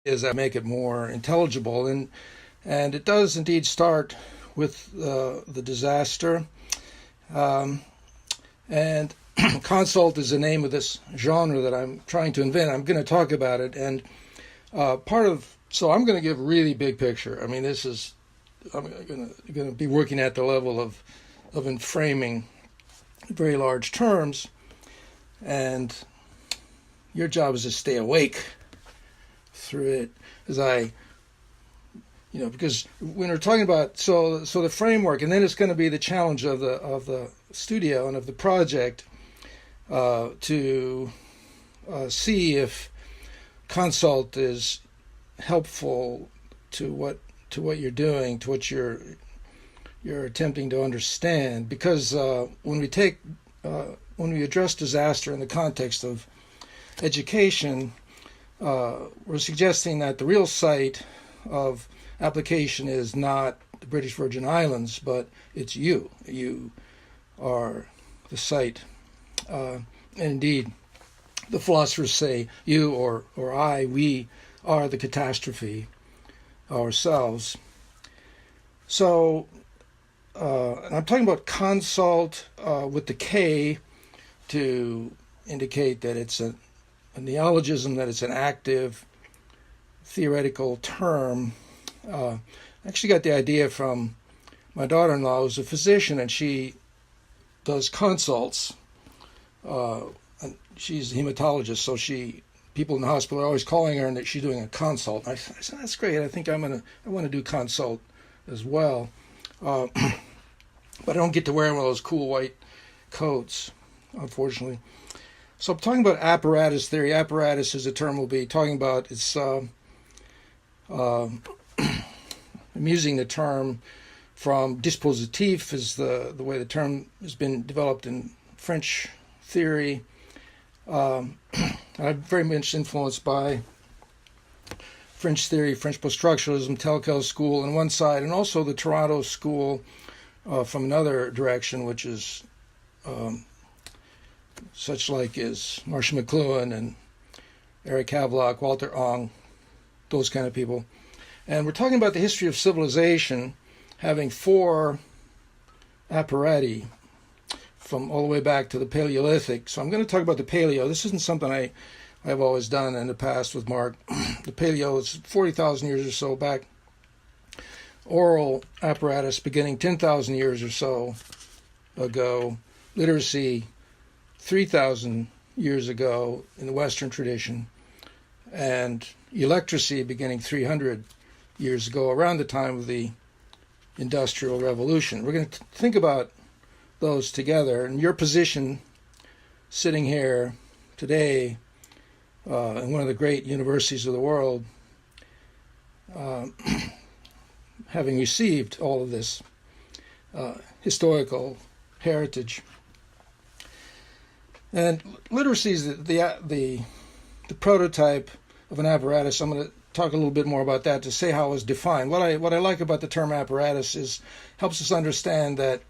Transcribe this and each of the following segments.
is I make it more intelligible, and it does indeed start with the disaster. And Konsult is the name of this genre that I'm trying to invent. I'm going to talk about it, and so I'm going to give really big picture. I mean, I'm going to be working at the level of framing very large terms, and your job is to stay awake through it because when we're talking about so the framework, and then it's going to be the challenge of the studio and of the project to see if Consult is helpful to what you're doing, to what you're attempting to understand. Because when we address disaster in the context of education, we're suggesting that the real site of application is not the British Virgin Islands, but it's you. You are the site. And indeed, the philosophers say you or I, we are the catastrophe ourselves. So, and I'm talking about Consult with the K to indicate that it's a neologism, that it's an active theoretical term. I actually got the idea from my daughter-in-law, who's a physician, and she does consults. And she's a hematologist, so people in the hospital are always calling her, and that she's doing a consult. I said, that's great. I think I want to do consult as well, but I don't get to wear one of those cool white coats, unfortunately. So I'm talking about apparatus theory. Apparatus is a term we'll be talking about. It's I'm using the term from dispositif, is the way the term has been developed in French theory. I'm very much influenced by French theory, French post-structuralism, Telkel's school on one side, and also the Toronto school from another direction, which is such like as Marshall McLuhan and Eric Havelock, Walter Ong, those kind of people. And we're talking about the history of civilization having four apparati from all the way back to the Paleolithic. So I'm going to talk about the Paleo. This isn't something I've always done in the past with Mark. The Paleo is 40,000 years or so back. Oral apparatus beginning 10,000 years or so ago. Literacy 3,000 years ago in the Western tradition. And electricity beginning 300 years ago, around the time of the Industrial Revolution. We're going to think about those together. And your position sitting here today in one of the great universities of the world, having received all of this historical heritage. And literacy is the prototype of an apparatus. I'm going to talk a little bit more about that to say how it was defined. What I like about the term apparatus is helps us understand that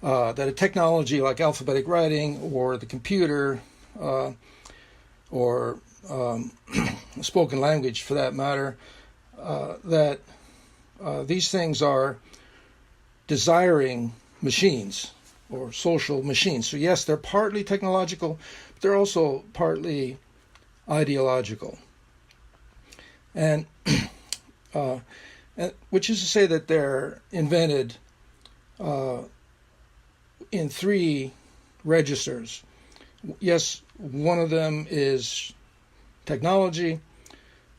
a technology like alphabetic writing or the computer or spoken language for that matter, that these things are desiring machines or social machines. So yes, they're partly technological, but they're also partly ideological. And which is to say that they're invented in three registers. Yes, one of them is technology.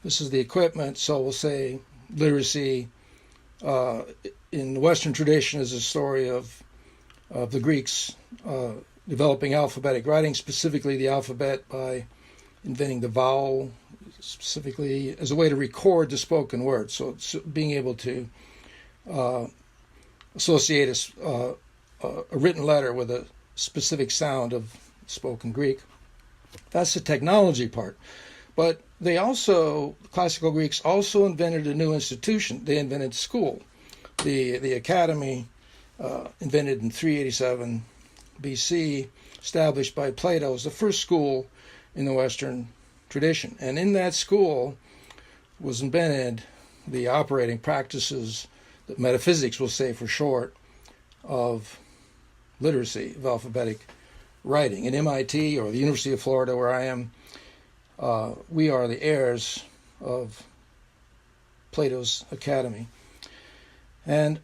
This is the equipment. So we'll say literacy in the Western tradition is a story of the Greeks developing alphabetic writing, specifically the alphabet by inventing the vowel, specifically as a way to record the spoken word. So being able to associate a written letter with a specific sound of spoken Greek. That's the technology part. But classical Greeks also invented a new institution. They invented school. The academy, invented in 387 BC, established by Plato, was the first school in the Western tradition. And in that school, was invented, the operating practices that metaphysics will say for short, of literacy, of alphabetic writing. At MIT or the University of Florida, where I am, we are the heirs of Plato's Academy. And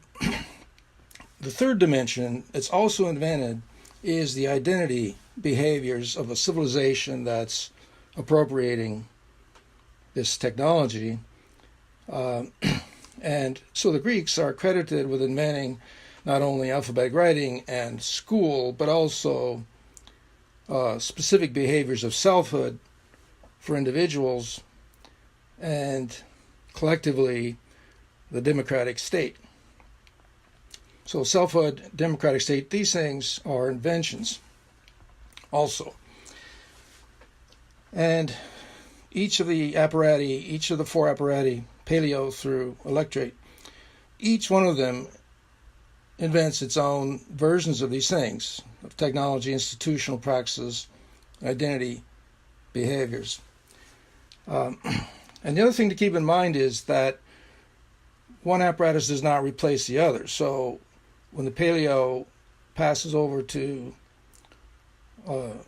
the third dimension that's also invented is the identity behaviors of a civilization that's appropriating this technology. And so the Greeks are credited with inventing not only alphabetic writing and school, but also specific behaviors of selfhood for individuals and collectively the democratic state. So selfhood, democratic state, these things are inventions also. And each of the four apparati, paleo through electrate, each one of them invents its own versions of these things, of technology, institutional practices, identity, behaviors. And the other thing to keep in mind is that one apparatus does not replace the other. So when the paleo passes over to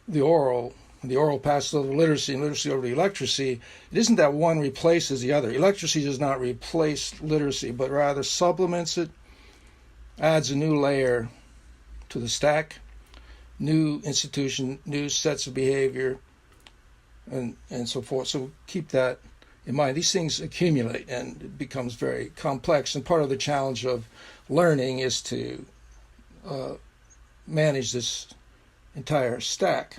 the oral, and the oral passes over to literacy, and literacy over to electracy, it isn't that one replaces the other. Electracy does not replace literacy, but rather supplements it, adds a new layer to the stack, new institution, new sets of behavior, and so forth. So keep that in mind. These things accumulate and it becomes very complex. And part of the challenge of learning is to manage this entire stack.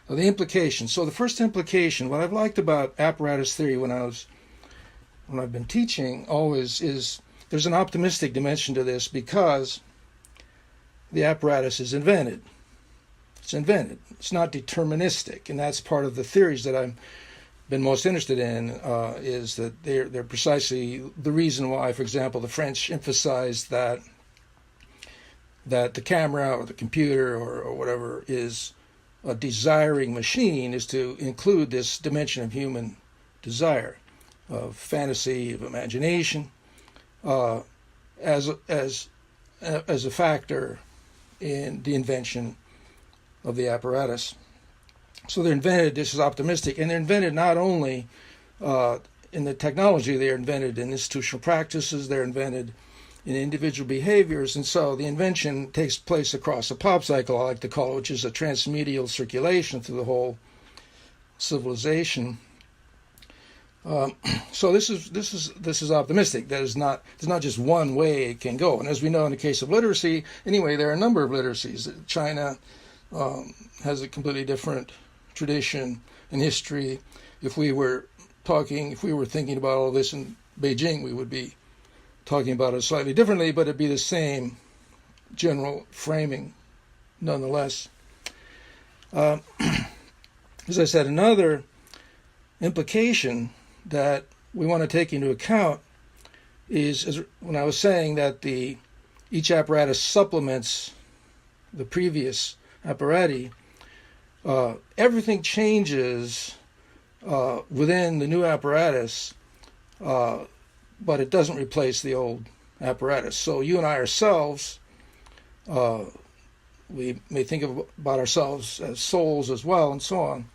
Now, the implications. So the first implication, what I've liked about apparatus theory when I've been teaching always is there's an optimistic dimension to this because the apparatus is invented. It's invented. It's not deterministic, and that's part of the theories that I've been most interested in. Is that they're precisely the reason why, for example, the French emphasized that the camera or the computer or whatever is a desiring machine, is to include this dimension of human desire, of fantasy, of imagination, as a factor in the invention of the apparatus. So they're invented, this is optimistic, and they're invented not only in the technology, they're invented in institutional practices, they're invented in individual behaviors, and so the invention takes place across a pop cycle, I like to call it, which is a transmedial circulation through the whole civilization. So this is optimistic. There's not just one way it can go. And as we know in the case of literacy, anyway, there are a number of literacies. China has a completely different tradition and history. If we were thinking about all this in Beijing, we would be talking about it slightly differently, but it'd be the same general framing nonetheless. As I said, another implication that we want to take into account is, as when I was saying that each apparatus supplements the previous apparati, everything changes within the new apparatus, but it doesn't replace the old apparatus. So you and I ourselves, we may think about ourselves as souls as well and so on,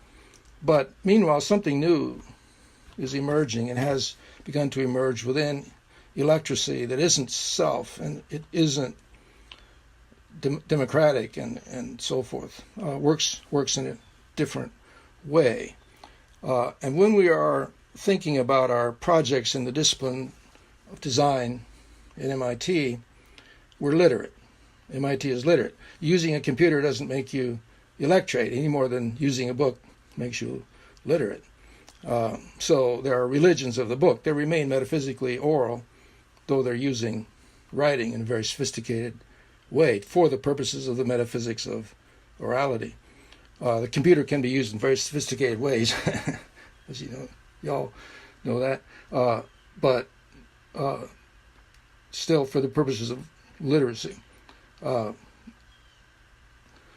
but meanwhile something new is emerging and has begun to emerge within electracy that isn't self and it isn't democratic and so forth, works in a different way. And when we are thinking about our projects in the discipline of design at MIT, we're literate. MIT is literate. Using a computer doesn't make you electrate any more than using a book makes you literate. So there are religions of the book. They remain metaphysically oral, though they're using writing in a very sophisticated way for the purposes of the metaphysics of orality. The computer can be used in very sophisticated ways, as you know, y'all know that, but still for the purposes of literacy.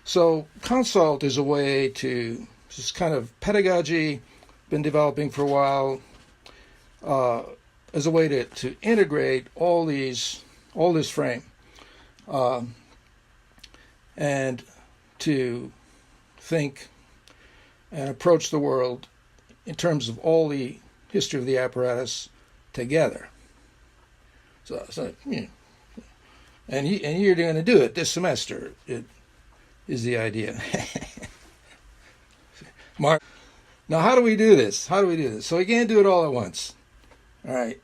So Konsult is a way to, this kind of pedagogy, been developing for a while, as a way to integrate all this frame, and to think and approach the world in terms of all the history of the apparatus together. So and you're going to do it this semester. It is the idea. Mark. Now, how do we do this? So we can't do it all at once. All right.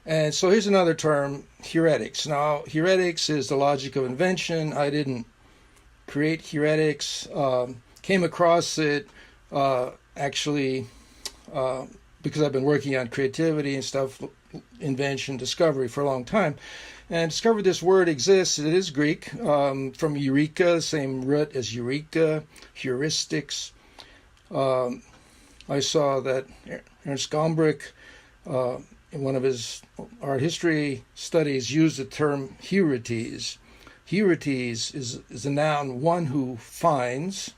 And so here's another term, heuretics. Now, heuretics is the logic of invention. I didn't create heuretics. Came across it actually because I've been working on creativity and stuff, invention, discovery for a long time, and discovered this word exists. It is Greek, from eureka, same root as eureka, heuristics. I saw that Ernst Gombrich, in one of his art history studies, used the term heurites. Heurites is a noun, one who finds.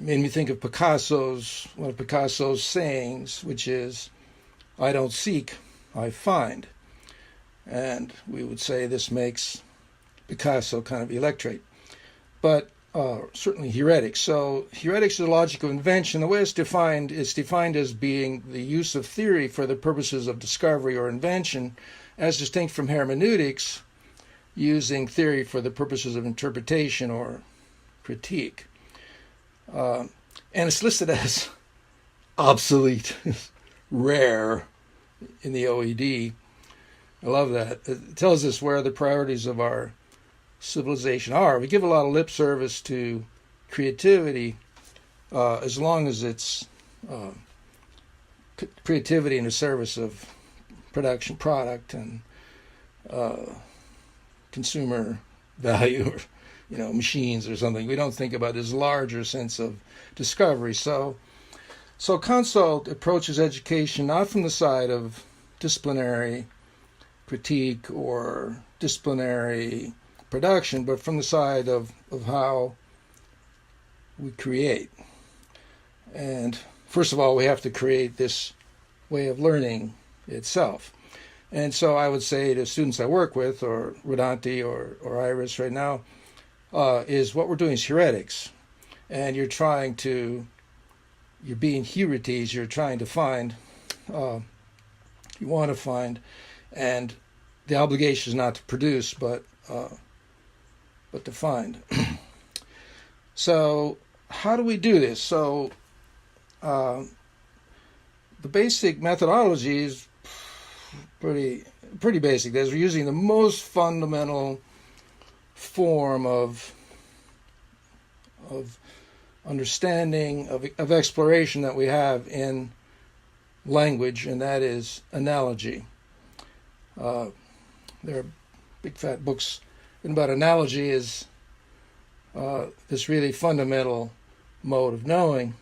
Made me think of one of Picasso's sayings, which is, "I don't seek, I find." And we would say this makes Picasso kind of electrate. But certainly heretics. So heretics is the logic of invention. The way it's defined as being the use of theory for the purposes of discovery or invention, as distinct from hermeneutics, using theory for the purposes of interpretation or critique. And it's listed as obsolete, rare in the OED. I love that. It tells us where the priorities of our civilization are. We give a lot of lip service to creativity, as long as it's creativity in the service of product and consumer value, or machines or something. We don't think about this larger sense of discovery. So Konsult approaches education not from the side of disciplinary critique or disciplinary production, but from the side of how we create. And first of all, we have to create this way of learning itself. And so I would say to students I work with, or Rodanti or Iris right now, is what we're doing is heuretics. And you're being heurites, you're trying to find, you want to find, and the obligation is not to produce, but to find. So how do we do this? So the basic methodology is pretty basic. We're using the most fundamental form of understanding, of exploration that we have in language, and that is analogy. There are big fat books written about analogy as this really fundamental mode of knowing.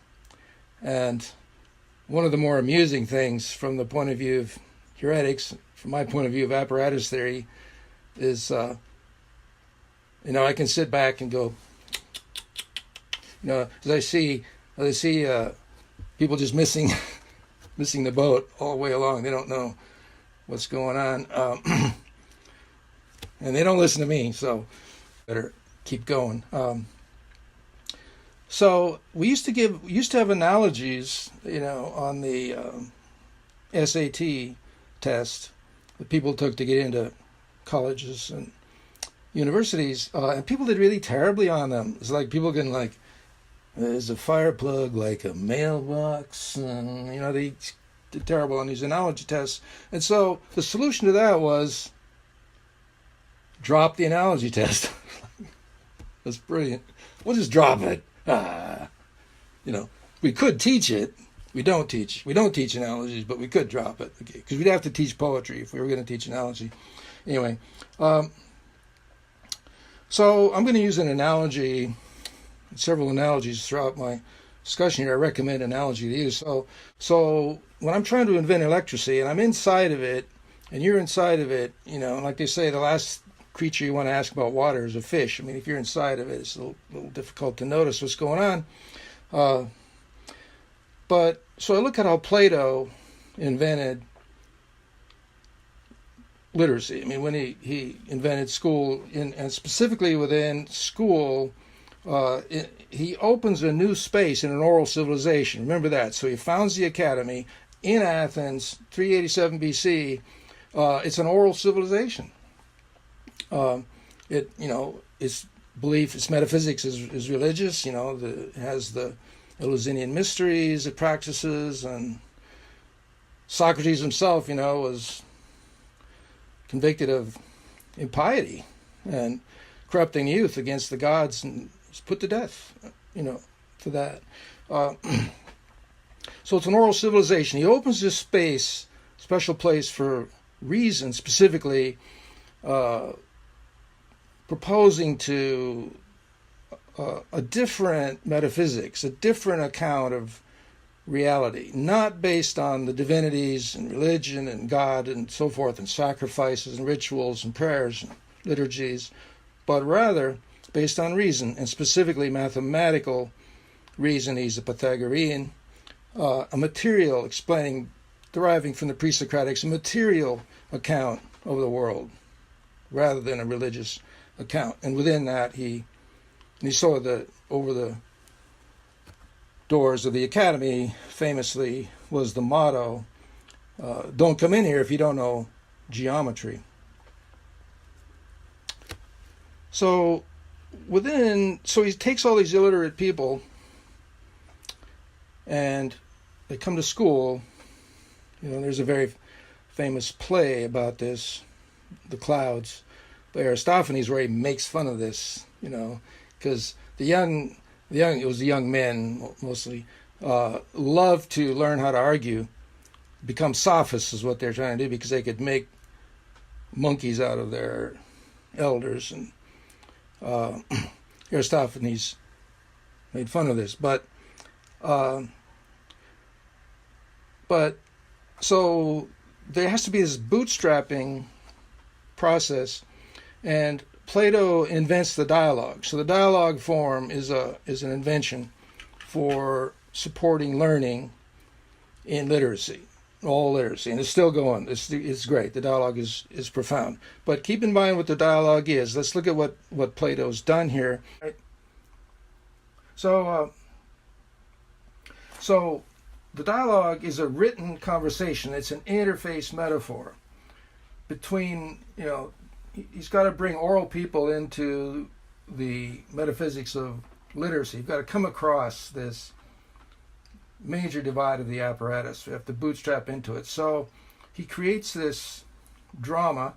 And one of the more amusing things from the point of view of heuretics, from my point of view of apparatus theory, is I can sit back and go, as I see people just missing the boat all the way along. They don't know what's going on, and they don't listen to me. So better keep going. So we used to have analogies, on the SAT test that people took to get into colleges and universities, and people did really terribly on them. It's like people getting like, there's a fire plug like a mailbox, and they did terrible on these analogy tests. And so the solution to that was drop the analogy test. That's brilliant. We'll just drop it. We could teach it. We don't teach analogies, but we could drop it, because we'd have to teach poetry if we were going to teach analogy. Anyway, so I'm going to use an analogy, several analogies throughout my discussion here. I recommend analogy to use. So when I'm trying to invent electricity and I'm inside of it, and you're inside of it, like they say, the last creature you want to ask about water is a fish. I mean, if you're inside of it, it's a little difficult to notice what's going on. But So I look at how Plato invented literacy. I mean, when he invented school, and specifically within school, he opens a new space in an oral civilization. Remember that. So he founds the academy in Athens, 387 BC. It's an oral civilization. Its belief, its metaphysics is religious. It has the Eleusinian mysteries it practices, and Socrates himself, was convicted of impiety and corrupting youth against the gods and was put to death, for that. So it's an oral civilization. He opens this space, special place for reason, specifically proposing to a different metaphysics, a different account of reality, not based on the divinities and religion and God and so forth, and sacrifices and rituals and prayers and liturgies, but rather based on reason, and specifically mathematical reason. He's a Pythagorean, a material deriving from the pre-Socratics, a material account of the world rather than a religious account. And within that, he saw that over the doors of the academy, famously, was the motto, don't come in here if you don't know geometry. So he takes all these illiterate people, and they come to school. There's a very famous play about this, The Clouds, by Aristophanes, where he makes fun of this, because it was the young men mostly, love to learn how to argue, become sophists is what they're trying to do, because they could make monkeys out of their elders. And Aristophanes made fun of this. But so there has to be this bootstrapping process, and Plato invents the dialogue. So the dialogue form is an invention for supporting learning in literacy, all literacy, and it's still going. It's great. The dialogue is profound. But keep in mind what the dialogue is. Let's look at what Plato's done here. So the dialogue is a written conversation. It's an interface metaphor between, he's got to bring oral people into the metaphysics of literacy. You've got to come across this major divide of the apparatus. We have to bootstrap into it. So he creates this drama.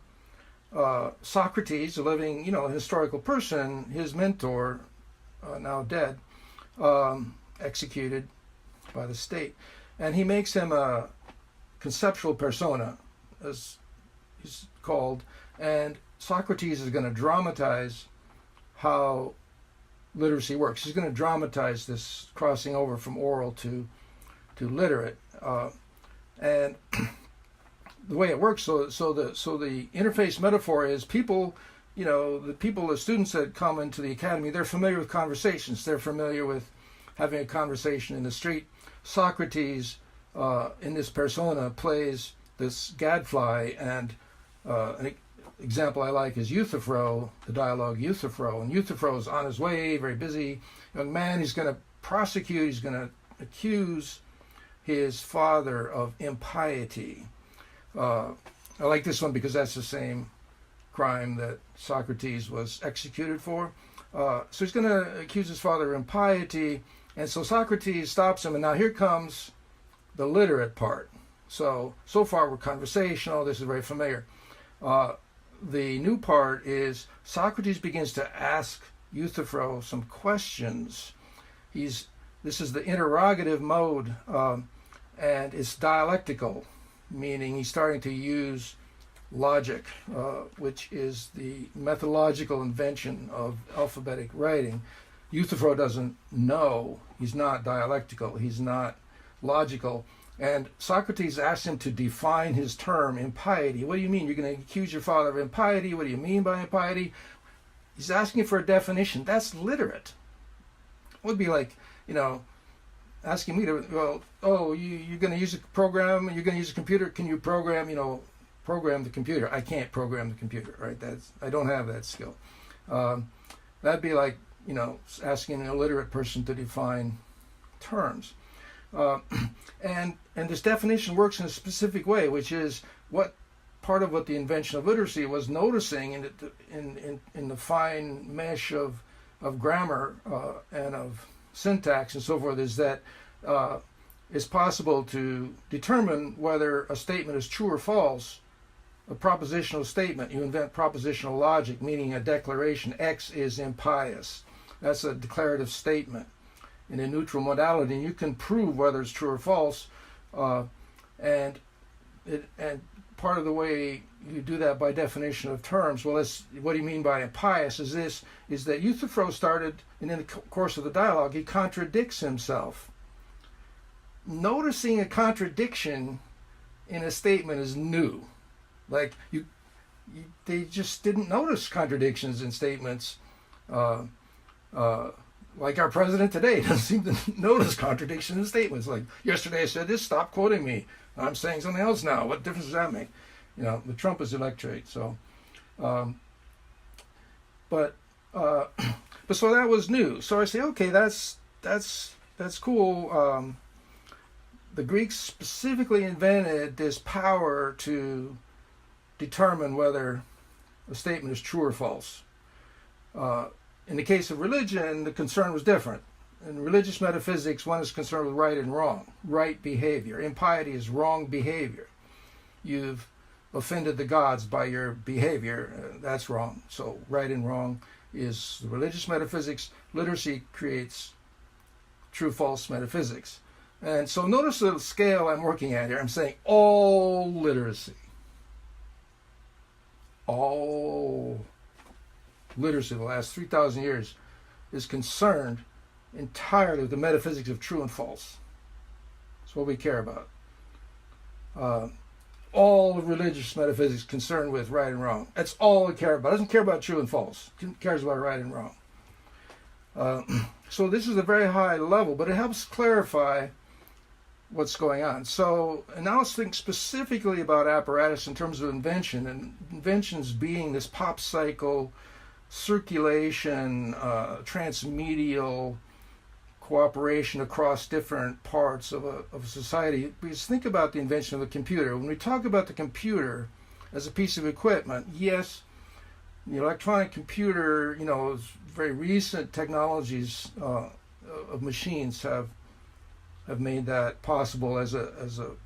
Socrates, a living, historical person, his mentor, now dead, executed by the state. And he makes him a conceptual persona, as he's called, and Socrates is going to dramatize how literacy works. He's going to dramatize this crossing over from oral to literate, and the way it works. So the interface metaphor is people. The students that come into the academy, they're familiar with conversations. They're familiar with having a conversation in the street. Socrates, in this persona, plays this gadfly, and an example I like is Euthyphro, the dialogue Euthyphro. And Euthyphro's on his way, very busy young man. He's going to prosecute, he's going to accuse his father of impiety. I like this one because that's the same crime that Socrates was executed for. So he's going to accuse his father of impiety, and so Socrates stops him, and now here comes the literate part. So far we're conversational, this is very familiar. The new part is Socrates begins to ask Euthyphro some questions. This is the interrogative mode, and it's dialectical, meaning he's starting to use logic, which is the methodological invention of alphabetic writing. Euthyphro doesn't know. He's not dialectical. He's not logical. And Socrates asks him to define his term, impiety. What do you mean? You're going to accuse your father of impiety? What do you mean by impiety? He's asking for a definition. That's literate. It would be like, asking me to, well, oh, you're going to use a program, you're going to use a computer, can you program, program the computer? I can't program the computer, right? I don't have that skill. That'd be like, asking an illiterate person to define terms. And this definition works in a specific way, which is what part of what the invention of literacy was noticing in the fine mesh of grammar and of syntax and so forth, is that it's possible to determine whether a statement is true or false. A propositional statement, you invent propositional logic, meaning a declaration, X is impious. That's a declarative statement in a neutral modality, and you can prove whether it's true or false. And part of the way you do that by definition of terms, well, what do you mean by impious? Is that Euthyphro started, and in the course of the dialogue, he contradicts himself. Noticing a contradiction in a statement is new. Like they just didn't notice contradictions in statements. Like our president today doesn't seem to notice contradictions in statements. Like, yesterday I said this, stop quoting me. I'm saying something else now. What difference does that make? The Trump is electorate. So, but so that was new. So I say, okay, that's cool. The Greeks specifically invented this power to determine whether a statement is true or false. In the case of religion, the concern was different. In religious metaphysics, one is concerned with right and wrong, right behavior. Impiety is wrong behavior. You've offended the gods by your behavior. That's wrong. So right and wrong is the religious metaphysics. Literacy creates true-false metaphysics. And so notice the scale I'm working at here. I'm saying all literacy. All literacy, the last 3,000 years, is concerned entirely with the metaphysics of true and false. That's what we care about. All of religious metaphysics concerned with right and wrong. That's all it cares about. It doesn't care about true and false. It cares about right and wrong. So this is a very high level, but it helps clarify what's going on. So, and now let's think specifically about apparatus in terms of invention, and inventions being this pop cycle, circulation, transmedial cooperation across different parts of a society. Because think about the invention of the computer. When we talk about the computer as a piece of equipment, yes, the electronic computer, very recent technologies of machines have made that possible as a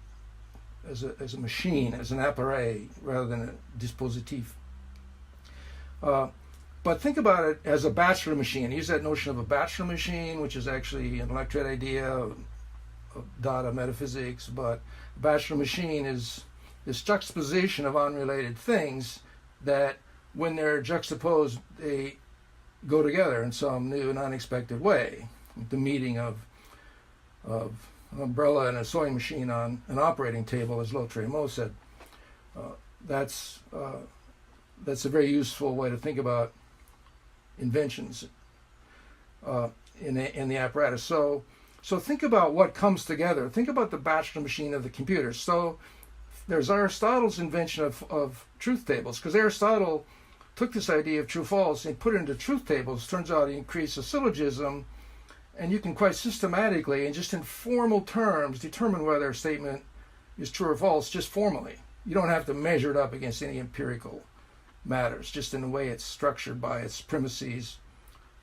machine, as an appareil, rather than a dispositif. But think about it as a bachelor machine. Use that notion of a bachelor machine, which is actually an electret idea of data metaphysics. But a bachelor machine is this juxtaposition of unrelated things that, when they're juxtaposed, they go together in some new and unexpected way. The meeting of an umbrella and a sewing machine on an operating table, as Lautremo said. That's a very useful way to think about inventions in the apparatus. So think about what comes together. Think about the bachelor machine of the computer. So there's Aristotle's invention of truth tables, because Aristotle took this idea of true-false and put it into truth tables. Turns out he increased a syllogism, and you can quite systematically and just in formal terms determine whether a statement is true or false just formally. You don't have to measure it up against any empirical matters, just in the way it's structured by its premises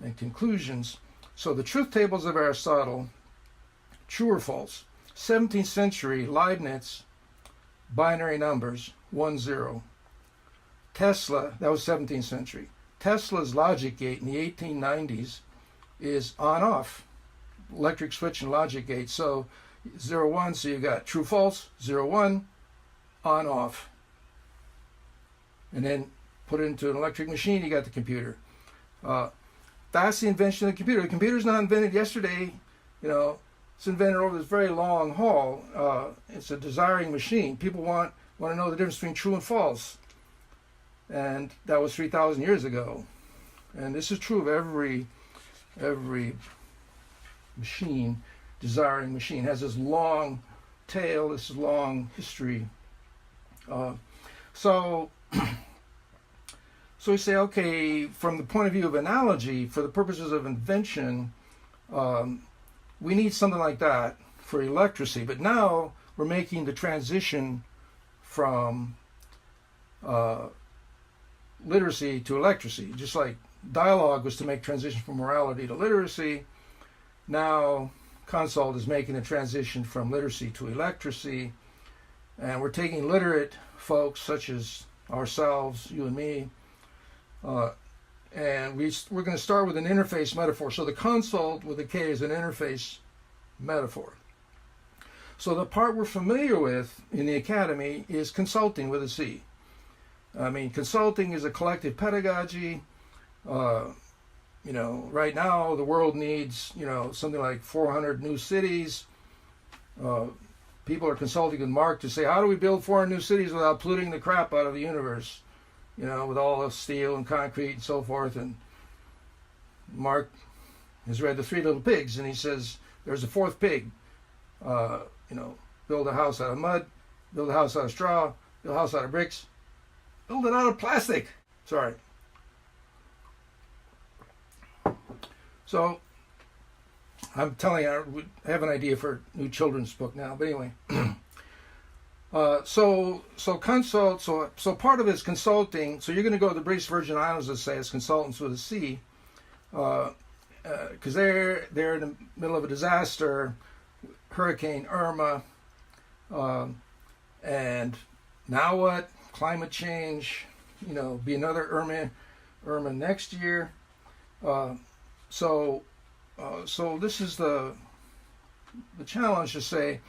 and conclusions. So the truth tables of Aristotle, true or false. 17th century, Leibniz, binary numbers, 1, 0. Tesla, that was 17th century. Tesla's logic gate in the 1890s is on-off, electric switch and logic gate. So 0, 1, so you got true, false, 0, 1, on-off. And then put it into an electric machine, you got the computer. That's the invention of the computer. The computer's not invented yesterday, it's invented over this very long haul. It's a desiring machine. People want to know the difference between true and false. And that was 3,000 years ago. And this is true of every machine desiring machine. It has this long tail, this long history. So we say, okay, from the point of view of analogy, for the purposes of invention, we need something like that for electricity. But now we're making the transition from literacy to electricity. Just like dialogue was to make transition from morality to literacy, now Konsult is making a transition from literacy to electricity. And we're taking literate folks such as ourselves, you and me, and we're going to start with an interface metaphor. So the Konsult with a K is an interface metaphor. So the part we're familiar with in the academy is consulting with a C. I mean, consulting is a collective pedagogy. Right now the world needs, something like 400 new cities. People are consulting with Mark to say, how do we build 400 new cities without polluting the crap out of the universe? With all the steel and concrete and so forth. And Mark has read The Three Little Pigs, and he says, there's a fourth pig. Build a house out of mud, build a house out of straw, build a house out of bricks, build it out of plastic. Sorry. So, I'm telling you, I have an idea for a new children's book now, but anyway. So Konsult, so part of it is consulting. So you're going to go to the British Virgin Islands, let's say, as consultants with a C, because they're in the middle of a disaster, Hurricane Irma, and now what? Climate change, be another Irma next year. So this is the challenge to say,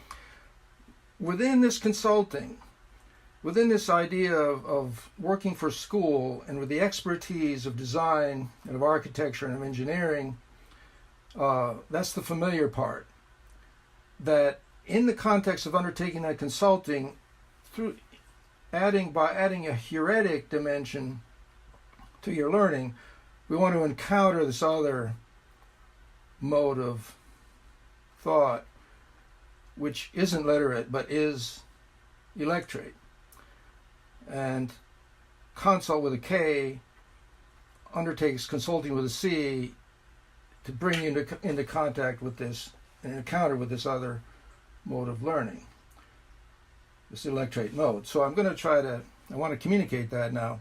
within this consulting, within this idea of working for school and with the expertise of design and of architecture and of engineering, that's the familiar part. That in the context of undertaking that consulting, by adding a heuristic dimension to your learning, we want to encounter this other mode of thought, which isn't literate but is electrate. And Konsult with a K undertakes consulting with a C to bring you into contact with this, an encounter with this other mode of learning, this electrate mode. So I'm going to I want to communicate that now,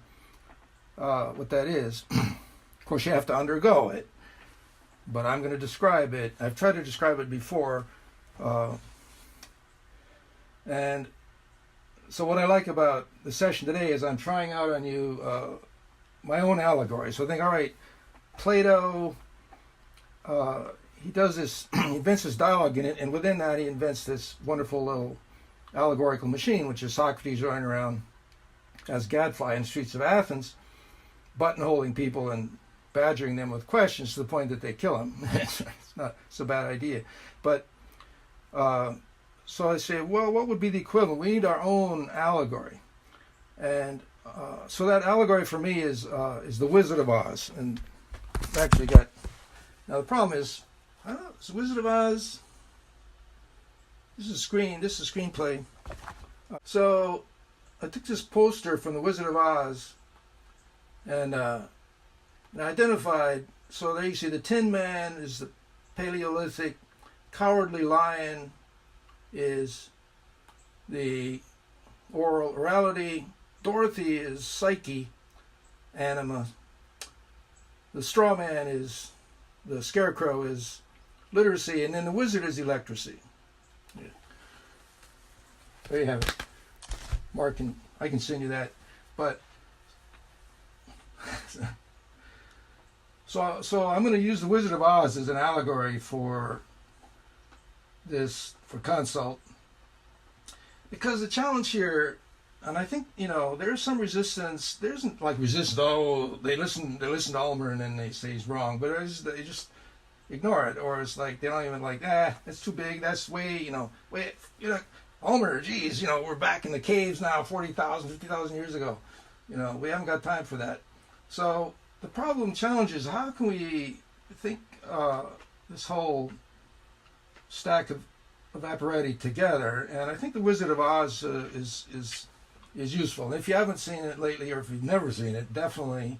what that is. Of course, you have to undergo it, but I'm going to describe it. I've tried to describe it before. And so what I like about the session today is I'm trying out on you my own allegory. So I think, all right, Plato, he does this, he invents this dialogue in it, and within that he invents this wonderful little allegorical machine, which is Socrates running around as gadfly in the streets of Athens, buttonholing people and badgering them with questions to the point that they kill him. It's a bad idea. But so I say, well, what would be the equivalent? We need our own allegory. And so that allegory for me is the Wizard of Oz. And I've actually got, now the problem is, I don't know, it's the Wizard of Oz. This is a screenplay. So I took this poster from the Wizard of Oz and identified, so there you see the Tin Man is the Paleolithic, Cowardly Lion is the orality, Dorothy is psyche, anima, the straw man is, the scarecrow is literacy, and then the wizard is electricity. Yeah. There you have it. Mark, I can send you that. But so I'm going to use the Wizard of Oz as an allegory for Konsult, because the challenge here, and I think there's some resistance. There isn't like resistance. Oh, they listen to Ulmer and then they say he's wrong, but they just ignore it, or it's like they don't even like, that's too big. That's way Ulmer. Geez, we're back in the caves now, 40,000, 50,000 years ago. We haven't got time for that. So the challenge is, how can we think this whole stack of apparatus together, and I think The Wizard of Oz is useful. And if you haven't seen it lately, or if you've never seen it, definitely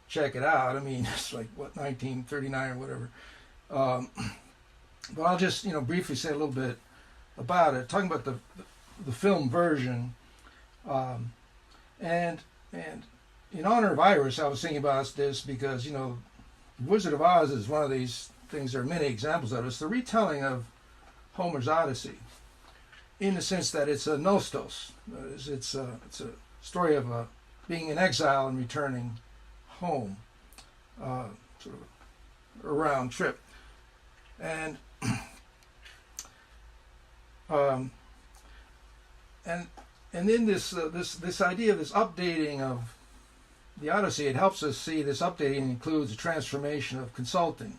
check it out. I mean, it's like, what, 1939 or whatever. But I'll just, briefly say a little bit about it, talking about the film version. And in honor of Iris, I was thinking about this because, The Wizard of Oz is one of these things. There are many examples of it. It's the retelling of Homer's Odyssey, in the sense that it's a nostos. It's a story of being in exile and returning home, sort of a round trip. And and in this idea of this updating of the Odyssey, it helps us see this updating includes a transformation of consulting.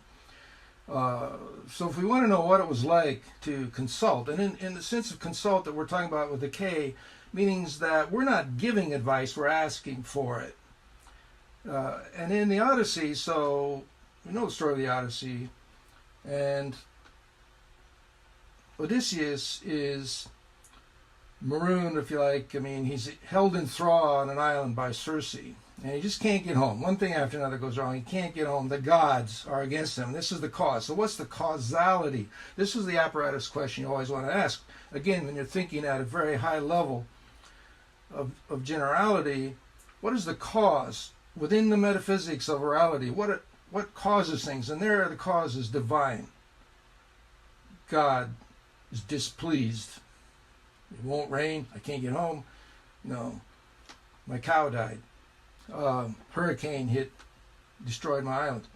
So if we want to know what it was like to consult, and in the sense of consult that we're talking about with the K, means that we're not giving advice, we're asking for it. And in the Odyssey, so we know the story of the Odyssey, and Odysseus is marooned, if you like. I mean, he's held in thrall on an island by Circe, and he just can't get home. One thing after another goes wrong. He can't get home. The gods are against him. This is the cause. So what's the causality? This is the apparatus question you always want to ask. Again, when you're thinking at a very high level of generality, what is the cause within the metaphysics of orality? What causes things? And there the cause is divine. God is displeased. It won't rain. I can't get home. No, my cow died. Hurricane hit, destroyed my island.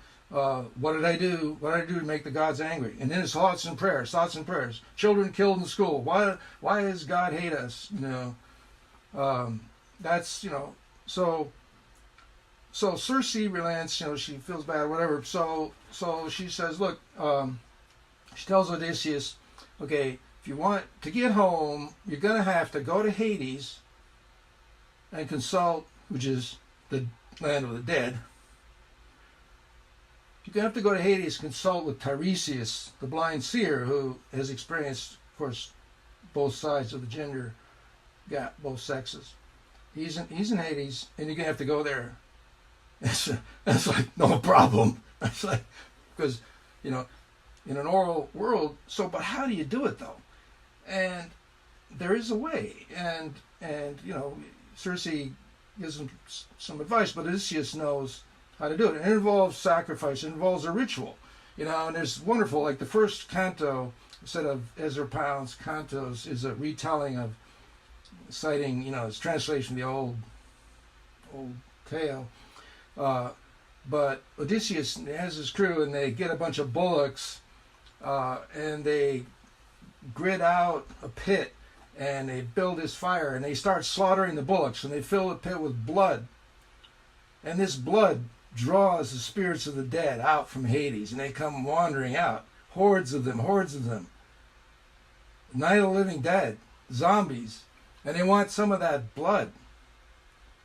What did I do? What did I do to make the gods angry? And then it's thoughts and prayers. Children killed in school. Why does God hate us? That's So Circe relents. She feels bad, whatever. So she says, look. She tells Odysseus, okay, if you want to get home, you're going to have to go to Hades and consult, which is the land of the dead. You're going to have to go to Hades and consult with Tiresias, the blind seer, who has experienced, of course, both sides of the gender gap, both sexes. He's in Hades, and you're going to have to go there. That's like, no problem. That's like, because, in an oral world, but how do you do it, though? And there is a way, and Circe gives him some advice, but Odysseus knows how to do it. And it involves sacrifice, it involves a ritual, and there's wonderful, like the first canto, instead of Ezra Pound's cantos, is a retelling of citing, it's translation of the old tale. But Odysseus has his crew, and they get a bunch of bullocks, and they grid out a pit, and they build this fire, and they start slaughtering the bullocks, and they fill the pit with blood. And this blood draws the spirits of the dead out from Hades, and they come wandering out. Hordes of them. Night of the Living Dead, zombies. And they want some of that blood.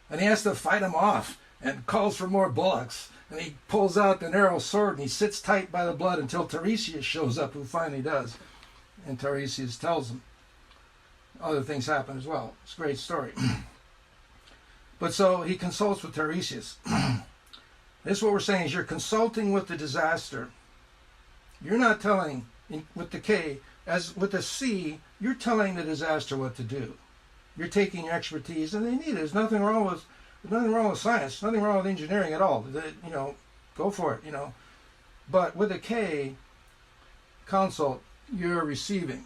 And he has to fight them off, and calls for more bullocks. And he pulls out the narrow sword, and he sits tight by the blood until Tiresias shows up, who finally does. And Tiresias tells him. Other things happen as well. It's a great story. But so he consults with Tiresias. This is what we're saying, is you're consulting with the disaster. You're not telling, with the K, as with the C, you're telling the disaster what to do. You're taking your expertise, and they need it. There's nothing wrong with science, nothing wrong with engineering at all. Go for it, But with a K, consult, you're receiving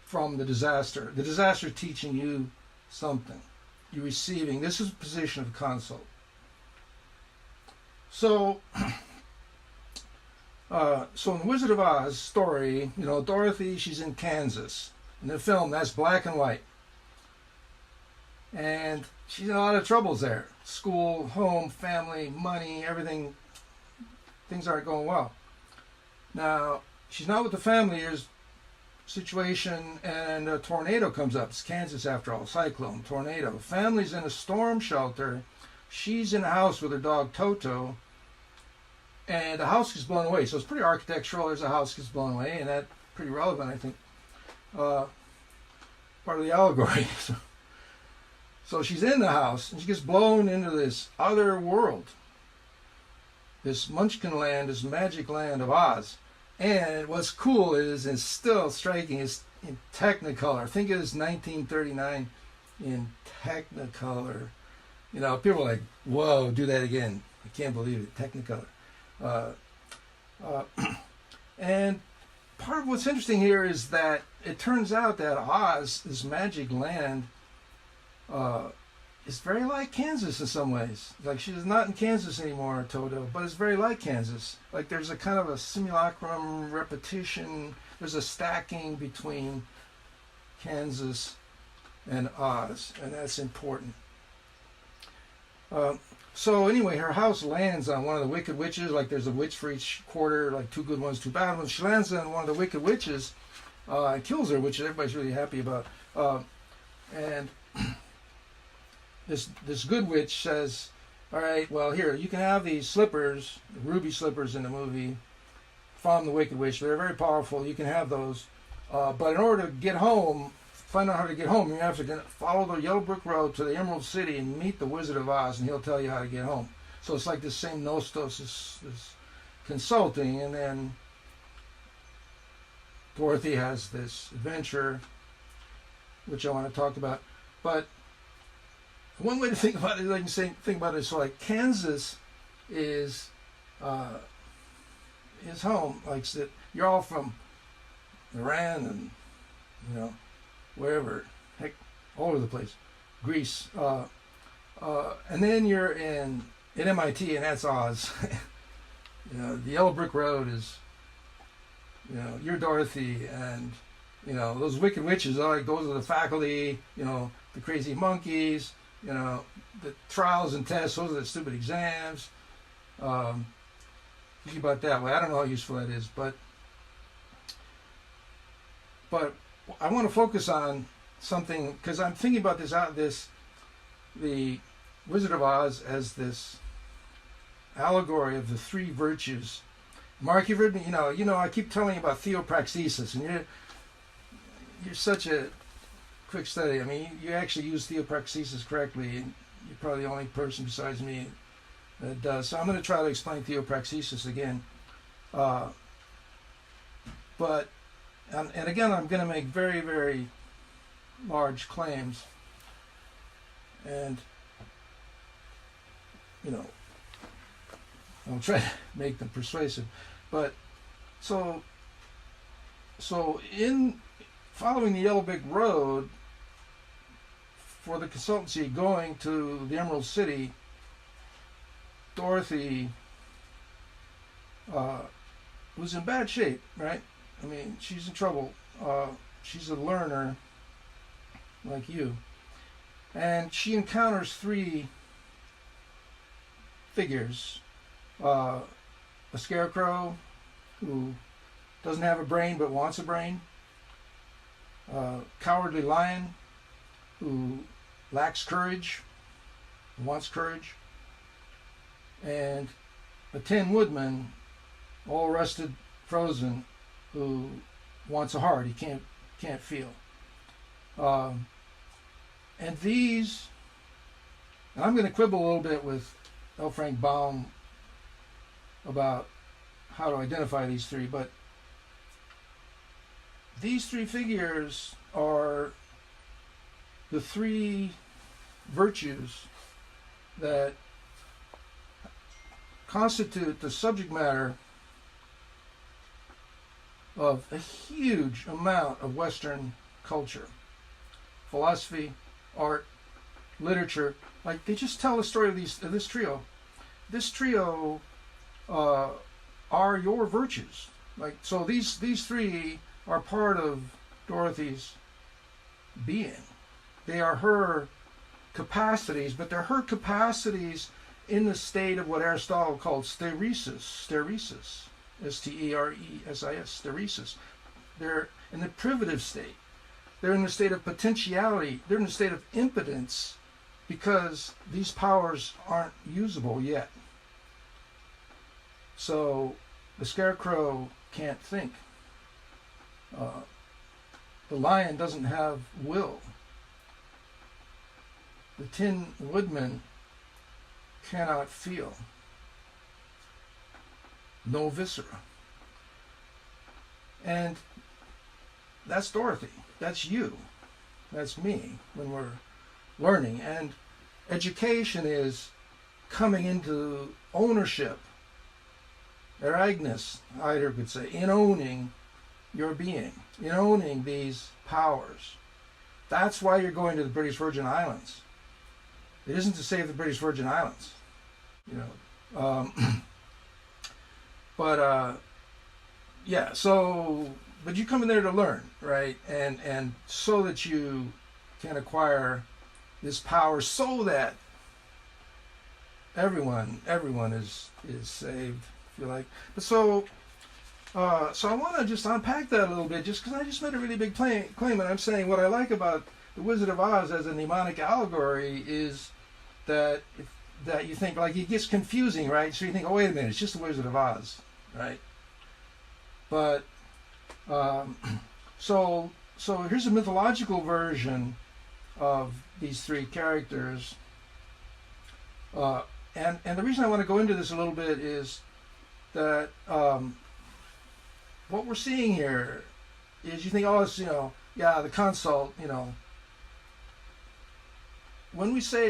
from the disaster. The disaster teaching you something. You're receiving. This is the position of consult. So, in the Wizard of Oz story, Dorothy, she's in Kansas. In the film, that's black and white. And she's in a lot of troubles there. School, home, family, money, everything. Things aren't going well. Now, she's not with the family. There's a situation, and a tornado comes up. It's Kansas, after all. Cyclone, tornado. Family's in a storm shelter. She's in a house with her dog Toto. and the house gets blown away. So it's pretty architectural. There's a house gets blown away, and that's pretty relevant, I think. Part of the allegory. So she's in the house, and she gets blown into this other world, this Munchkin land, this magic land of Oz. And what's cool is, and still striking, is in Technicolor. Think it is 1939 in Technicolor. You know, people are like, whoa, do that again. I can't believe it, Technicolor. And part of what's interesting here is that it turns out that Oz, this magic land, is very like Kansas in some ways. Like, she's not in Kansas anymore, Toto, but it's very like Kansas. Like, there's a kind of a simulacrum repetition. There's a stacking between Kansas and Oz, and that's important. So anyway, her house lands on one of the wicked witches. Like, there's a witch for each quarter, like 2 good ones, 2 bad ones. She lands on one of the wicked witches and kills her, which everybody's really happy about. And this good witch says, all right, well, here, you can have these slippers, ruby slippers in the movie, from the wicked witch. They're very powerful. You can have those. But in order to get home, find out how to get home, you have to follow the yellow brick road to the Emerald City and meet the Wizard of Oz, and he'll tell you how to get home. So it's like this same Nostos is consulting, and then Dorothy has this adventure, which I want to talk about. But one way to think about it, like you say, think about it, so like Kansas is home. Like, you're all from Iran and, you know, wherever, heck, all over the place, Greece, and then you're in MIT, and that's Oz. You know, the yellow brick road is, you know, you're Dorothy, and, you know, those wicked witches, like, those are the faculty, you know, the crazy monkeys, you know, the trials and tests, those are the stupid exams. Think about it that way. I don't know how useful that is, but I want to focus on something, because I'm thinking about the Wizard of Oz as this allegory of the 3 virtues. Mark, you've heard me, you know, I keep telling you about theopraxesis, and you're such a quick study. I mean, you actually use theopraxesis correctly, and you're probably the only person besides me that does. So I'm going to try to explain theopraxesis again. And again, I'm going to make very, very large claims, and, you know, I'll try to make them persuasive. But so in following the yellow brick road for the consultancy going to the Emerald City, Dorothy was in bad shape, right? I mean, she's in trouble. She's a learner like you. And she encounters 3 figures. A scarecrow who doesn't have a brain but wants a brain. A cowardly lion who lacks courage, wants courage. And a Tin Woodman, all rusted, frozen, who wants a heart he can't feel. And these, and I'm going to quibble a little bit with L. Frank Baum about how to identify these 3, but these 3 figures are the 3 virtues that constitute the subject matter of a huge amount of Western culture, philosophy, art, literature. Like, they just tell the story of this trio. This trio are your virtues. Like, so these 3 are part of Dorothy's being. They are her capacities, but they're her capacities in the state of what Aristotle called steresis, S-T-E-R-E-S-I-S, steresis. They're in the privative state. They're in the state of potentiality. They're in the state of impotence because these powers aren't usable yet. So the scarecrow can't think. Uh, the lion doesn't have will. The Tin Woodman cannot feel. No viscera. And that's Dorothy. That's you. That's me when we're learning. And education is coming into ownership, or Agnes Eider could say, in owning your being, in owning these powers. That's why you're going to the British Virgin Islands. It isn't to save the British Virgin Islands, you know. Yeah, so, but you come in there to learn, right? And so that you can acquire this power so that everyone is saved, if you like. But so I want to just unpack that a little bit, just because I just made a really big claim, and I'm saying what I like about the Wizard of Oz as a mnemonic allegory is that you think, like, it gets confusing, right? So you think, oh, wait a minute, it's just the Wizard of Oz, right? But so here's a mythological version of these three characters, and the reason I want to go into this a little bit is that what we're seeing here is, you think, oh, it's, the Konsult, when we say